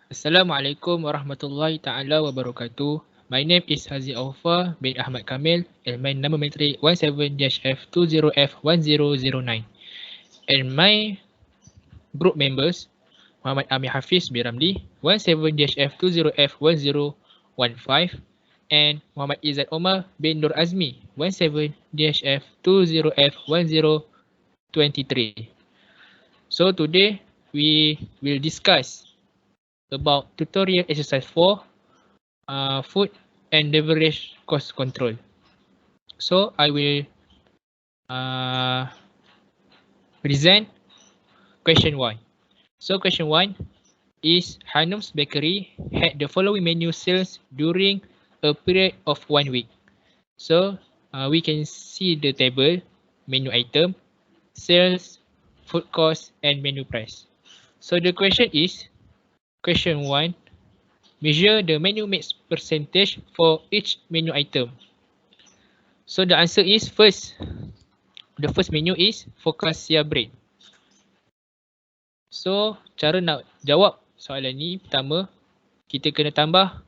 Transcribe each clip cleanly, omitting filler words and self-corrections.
Assalamualaikum warahmatullahi taala wabarakatuh. My name is Hazi Aufa bin Ahmad Kamil and my number metric 17-F20F1009. And my group members Muhammad Amir Hafiz bin Ramli 17-F20F1015 and Muhammad Izzat Omar bin Nur Azmi 17-F20F1023. So today we will discuss about tutorial exercise 4 food and beverage cost control. So I will present question 1. So question 1 is Hanum's Bakery had the following menu sales during a period of 1 week. So we can see the table, menu item, sales, food cost and menu price. So the question is, question 1, measure the menu mix percentage for each menu item. So the answer is the first menu is focaccia bread. So cara nak jawab soalan ni, pertama kita kena tambah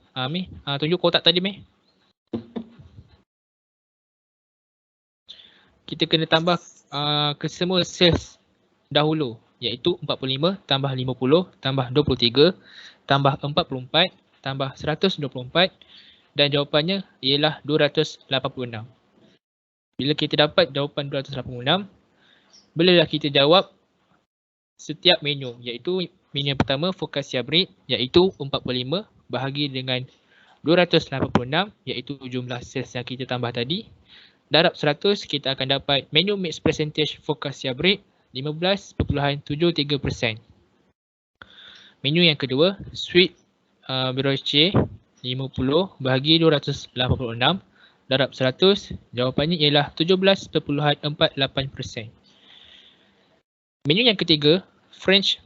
tunjuk kotak tadi Meh. Kita kena tambah kesemua sales dahulu, iaitu 45 tambah 50 tambah 23 tambah 44 tambah 124 dan jawapannya ialah 286. Bila kita dapat jawapan 286, bolehlah kita jawab setiap menu, iaitu menu yang pertama focaccia bread iaitu 45 bahagi dengan 286 iaitu jumlah sales yang kita tambah tadi. Darab 100 kita akan dapat menu mix percentage focaccia bread 15.73%. Menu yang kedua sweet brioche 50 bahagi 286 darab 100, jawapannya ialah 17.48%. Menu yang ketiga French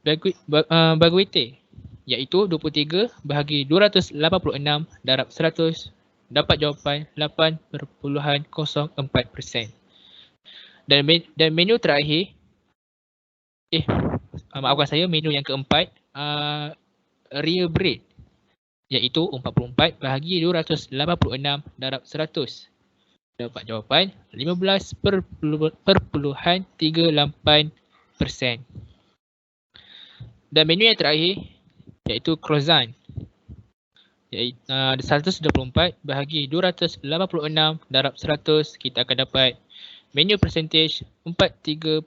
baguette iaitu 23 bahagi 286 darab 100, dapat jawapan 8.04%. Dan menu terakhir maafkan saya, menu yang keempat real bread iaitu 44 bahagi 286 darab 100, dapat jawapan 15.38%. Dan menu yang terakhir iaitu croissant iaitu 124 bahagi 286 darab 100, kita akan dapat menu percentage 43.36%.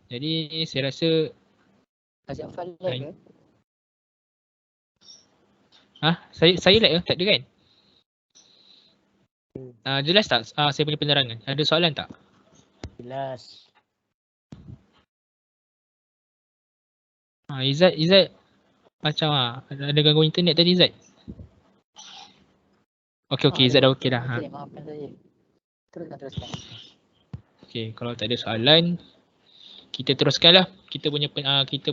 Jadi saya rasa saya like tak ada kan? Jelas tak saya punya penerangan? Ada soalan tak? Jelas. Izzat macam ada gangguan internet tadi Izzat? Okey Izzat dah okey dah. Maafkan saya. Teruskan. Okey, kalau tak ada soalan, kita teruskanlah kita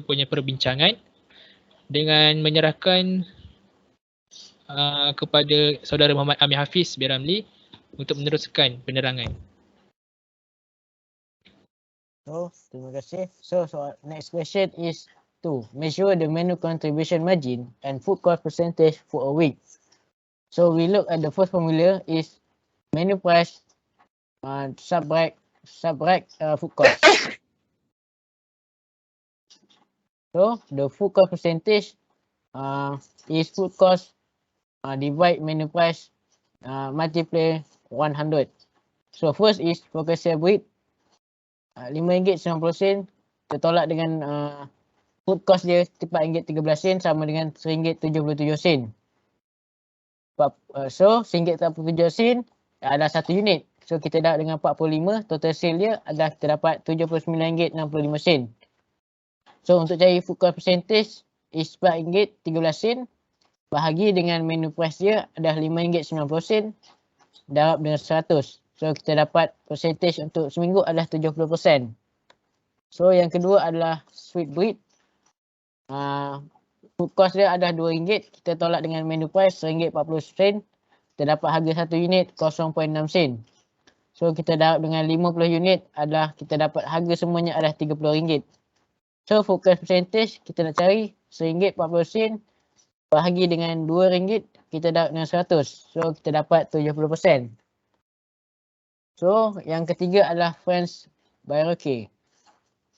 punya perbincangan dengan menyerahkan kepada saudara Muhammad Amir Hafiz bin Ramli untuk meneruskan penerangan. Terima kasih. So next question is 2. Measure the menu contribution margin and food cost percentage for a week. So we look at the first formula is menu price subtract food cost. So the food cost percentage is food cost divide menu price multiply 100. So first is focaccia bread RM5.90, tertolak dengan food cost dia RM4.13 sama dengan RM1.77. So RM1.37 adalah 1 unit. So kita dah dengan 45, total sale dia adalah kita dapat RM79.65. So untuk cari food cost percentage is RM4.13 bahagi dengan menu price dia adalah RM5.90 darab dengan 100. So kita dapat percentage untuk seminggu adalah 70%. So yang kedua adalah sweet bread. Food cost dia adalah RM2. Kita tolak dengan menu price RM1.40. Kita dapat harga 1 unit 0.6 sen. So kita darab dengan 50 unit adalah kita dapat harga semuanya adalah RM30. So food cost percentage kita nak cari RM1.40 bahagi dengan RM2 kita dapat dengan 100. So kita dapat 70%. So yang ketiga adalah French Baroque.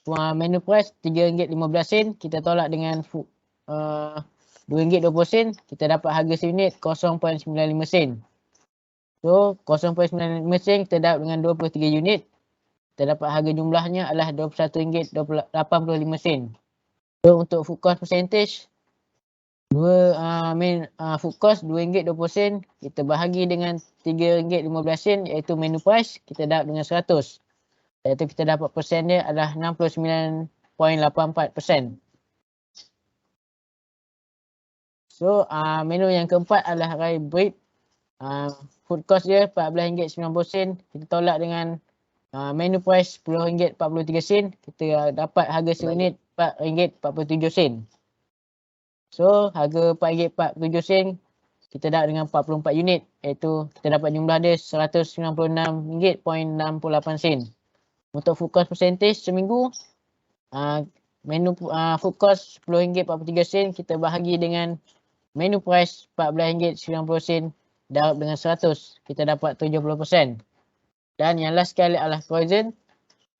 Menu price RM3.15 kita tolak dengan RM2.20 kita dapat harga seunit 0.95 sen. So 0.95 sen kita dapat dengan 23 unit. Kita dapat harga jumlahnya adalah RM21.85. So untuk food cost percentage food cost RM2.20 kita bahagi dengan RM3.15 iaitu menu price kita dapat dengan 100. Iaitu kita dapat persen dia adalah 69.84%. So menu yang keempat adalah rye bread. Food cost dia RM14.90 kita tolak dengan menu price RM10.43 kita dapat harga seunit RM4.47. So harga RM4.47 kita dapat dengan 44 unit iaitu kita dapat jumlah dia RM196.68. Untuk food cost percentage seminggu menu food cost RM10.43 kita bahagi dengan menu price RM14.90 dapat dengan 100 kita dapat 70%. Dan yang last sekali adalah croissant.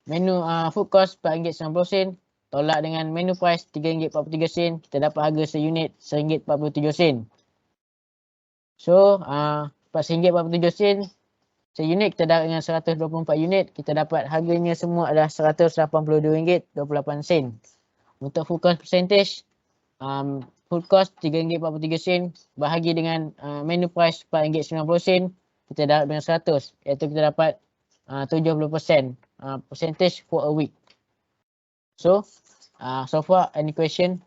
Menu food cost RM4.90 tolak dengan menu price RM3.43 kita dapat harga seunit RM1.47. So RM4.47 seunit kita dapat dengan 124 unit kita dapat harganya semua adalah RM182.28. Untuk food cost percentage food cost RM3.43 bahagi dengan menu price RM4.90 kita dapat dengan 100 iaitu kita dapat 70% percentage for a week. So so far any question?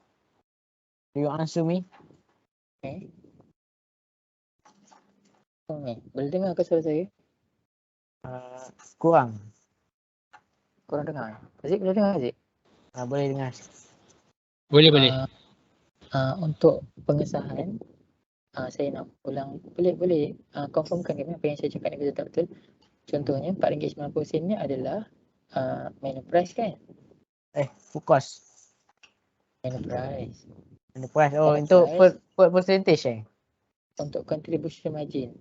Do you answer me? Okay. Boleh dengar ke suara saya? Kurang. Korang dengar? Aziz boleh dengar Aziz? Boleh dengar. Boleh. Untuk pengesahan saya nak ulang boleh confirmkan apa yang saya cakap ni betul-betul. Contohnya RM4.90 ni adalah menu price kan? Food cost. Menu price. Menu price. Menu Untuk price. per percentage Untuk contribution margin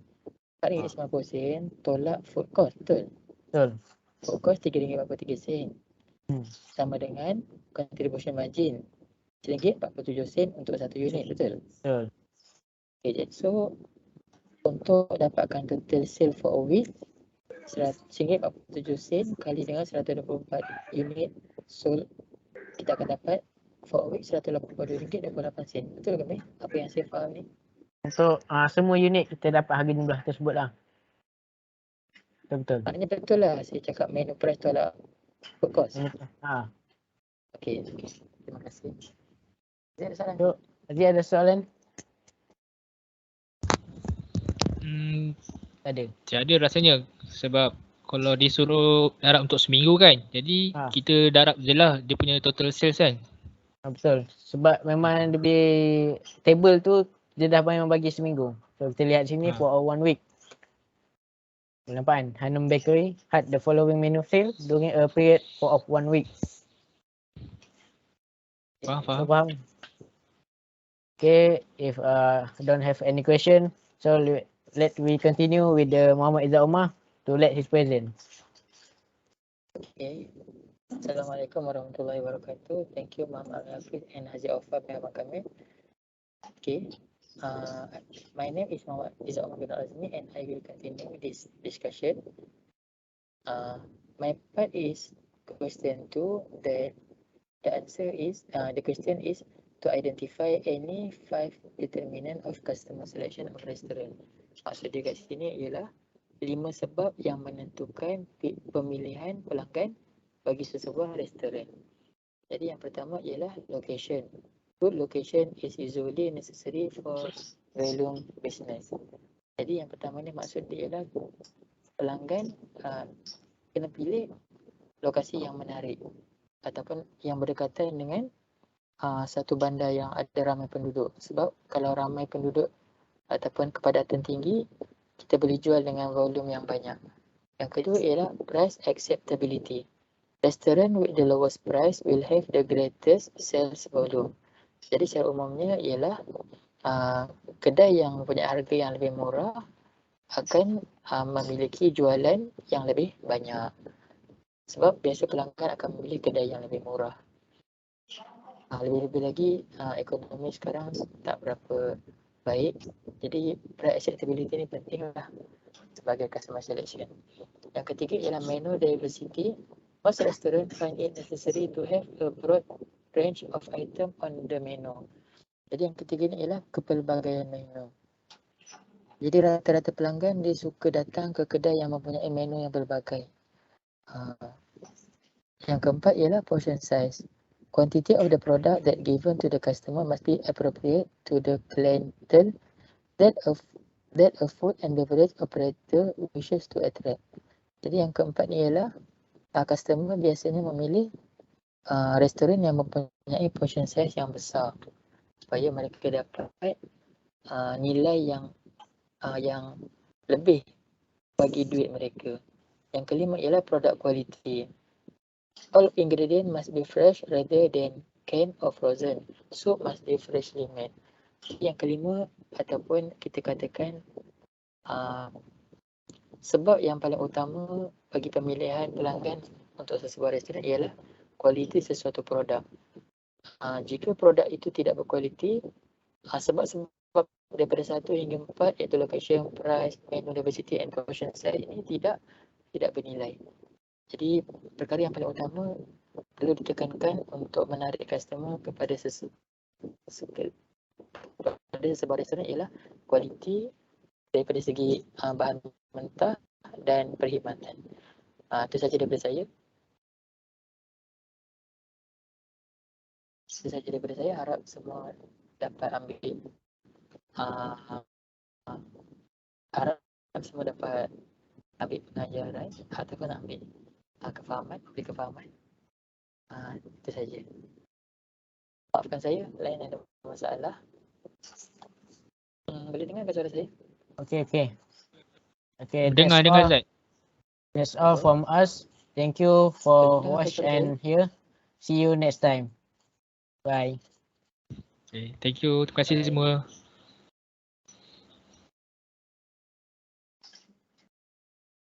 RM4.90 tolak food cost, betul? Betul. Food cost RM3.43 sama dengan contribution margin RM1.47 untuk satu unit, betul? Betul. Okay, so untuk dapatkan total sale for a week RM1.47 kali dengan 124 unit sold, kita akan dapat for a week RM182.28. Betul ke Mei? Apa yang saya faham ni? Untuk semua unit kita dapat harga jumlah tersebut lah. Betul. Maknanya betul lah saya cakap menu price tolak food cost. Okay. Terima kasih. Ada soalan? So, ada soalan? Ada. Tiada rasanya sebab kalau disuruh darab untuk seminggu kan. Jadi kita darab je lah dia punya total sales kan. Betul. Sebab memang lebih table tu dia dah memang bagi seminggu. So kita lihat sini for 1 week. Nampak kan? Hanum Bakery had the following menu sale during a period of 1 week. Faham. So, faham? Okay, if don't have any question, so let we continue with the Muhammad Izzat Omar to let his present. Okay. Assalamualaikum warahmatullahi wabarakatuh. Thank you Muhammad Al-Hafiz and Haji Aufar pihak kami. Okay. My name is Muhammad Izzat Omar bin Azmi and I will continue this discussion. My part is question 2. The answer is the question is to identify any 5 determinant of customer selection of restaurant. Maksud dia kat sini ialah 5 sebab yang menentukan pemilihan pelanggan bagi sesebuah restoran. Jadi yang pertama ialah location. Good location is usually necessary for volume business. Jadi yang pertama ni maksud dia ialah pelanggan kena pilih lokasi yang menarik ataupun yang berdekatan dengan satu bandar yang ada ramai penduduk. Sebab kalau ramai penduduk ataupun kepadatan tinggi, kita boleh jual dengan volume yang banyak. Yang kedua ialah price acceptability. restaurant with the lowest price will have the greatest sales volume. Jadi secara umumnya ialah kedai yang punya harga yang lebih murah akan memiliki jualan yang lebih banyak. Sebab biasa pelanggan akan memilih kedai yang lebih murah. Lebih-lebih lagi ekonomi sekarang tak berapa baik. Jadi price acceptability ni penting lah sebagai customer selection. Yang ketiga ialah menu diversity. Most restaurant find it necessary to have a broad range of item on the menu. Jadi yang ketiga ni ialah kepelbagaian menu. Jadi rata-rata pelanggan dia suka datang ke kedai yang mempunyai menu yang berbagai. Yang keempat ialah portion size. Quantity of the product that given to the customer must be appropriate to the clientele that a food and beverage operator wishes to attract. Jadi yang keempat ni ialah customer biasanya memilih restoran yang mempunyai portion size yang besar supaya mereka dapat nilai yang lebih bagi duit mereka. Yang kelima ialah product quality. All ingredients must be fresh rather than canned or frozen. Soup must be freshly made. Yang kelima ataupun kita katakan sebab yang paling utama bagi pemilihan pelanggan untuk sesebuah restoran ialah kualiti sesuatu produk. Jika produk itu tidak berkualiti, sebab daripada 1 hingga 4 iaitu location, price, menu diversity and portion size ini tidak bernilai. Jadi perkara yang paling utama perlu ditekankan untuk menarik customer kepada sebuah restoran ialah kualiti daripada segi bahan mentah dan perkhidmatan. Itu saja daripada saya. Itu saja daripada saya. Harap semua dapat ambil harap semua dapat ambil pengajaran ataupun ambil kefahaman, beri kefahaman. Itu saja. Maafkan saya, lain ada masalah. Boleh dengar suara saya? Okay. Dengar Zat. That's all from us. Thank you for watch and hear. See you next time. Bye. Okay, thank you. Terima kasih semua.